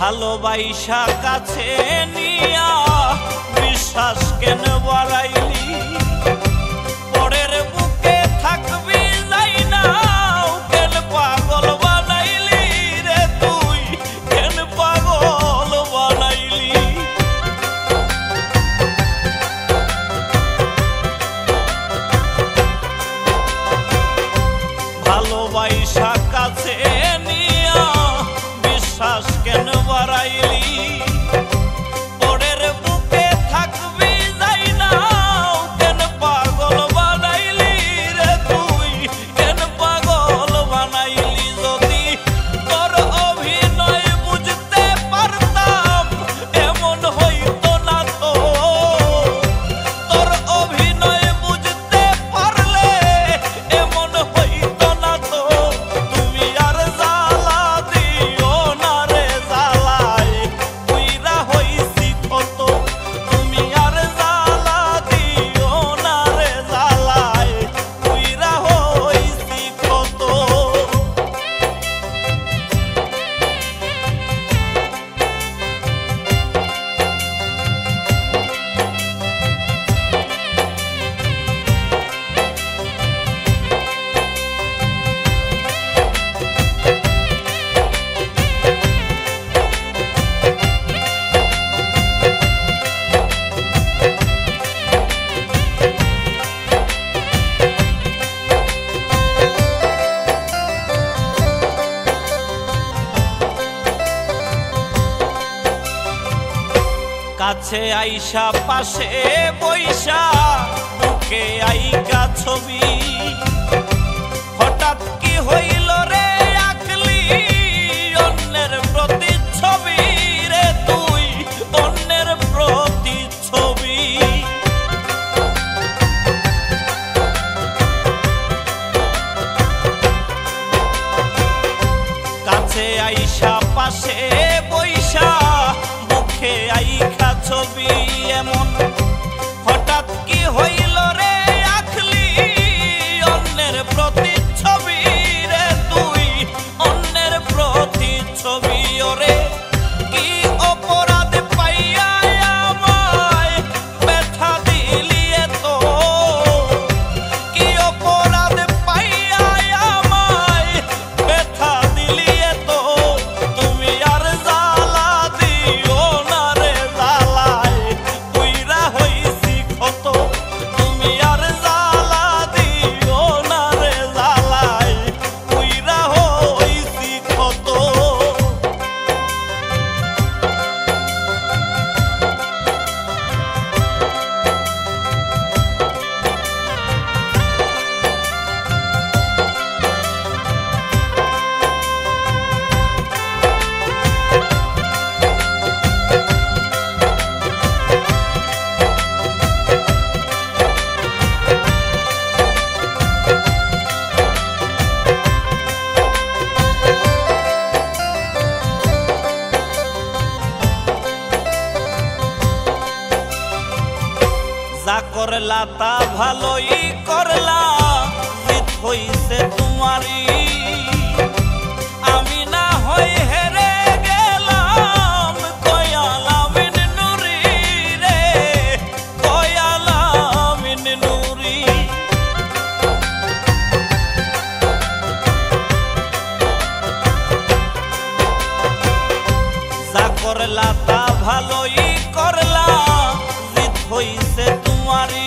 ভালোবাসা কাছে নিয়া বিশ্বাস কেন বাড়াইলি পরের বুকে থাকবি যাই না কেন পাগল বানাইলি রে তুই কেন পাগল বানাইলি ভালোবাসা কাছে নিয়া বিশ্বাস কেন বাড়াইলি পরের বুকে থাকবি যাই না কেন পাগল বানাইলি রে তুই কেন পাগল বানাইলি যদি তোর অভিনয় বুঝতে পারতাম এমন হইতো না তো তোর অভিনয় বুঝতে পারলে এমন হইতো না তো তুমি আর জ্বালা দিও না রে জ্বালায় পুইরা হইছি কত তুমি আর জ্বালা দিও না রে জ্বালায় পুইরা হইছি কত কাছে আইসা পাশে বইসা বুকে আইকা ছবি হঠাৎ কি হইল রে আকলি অন্যের প্রতিচ্ছবি রে তুই অন্যের প্রতিচ্ছবি কাছে আইসা পাশে বইসা বুকে আইকা ছবি এমন হঠাৎ কি হইল রে আখলি অন্যের প্রতিচ্ছবি রে তুই অন্যের প্রতিচ্ছবি ওরে কি অপরাধ পাইয়া আমায় ব্যথা দিলি এত কি অপরাধ পাইয়া আমায় ব্যথা দিলি এত তুমি আর জ্বালা দিও না রে জ্বালায় পুইরা হইছি কত তুমি আর জ্বালা দিও না রে জ্বালায় পুইরা হইছি কত যা করলা তা ভালোই করলা জিত হইছে তোমারই আমি না হই হেরে গেলাম কয়ালামিন নুরি রে কয়ালামিন নুরি যা করলা তা ভালোই করলা জিত হইছে তোমারই।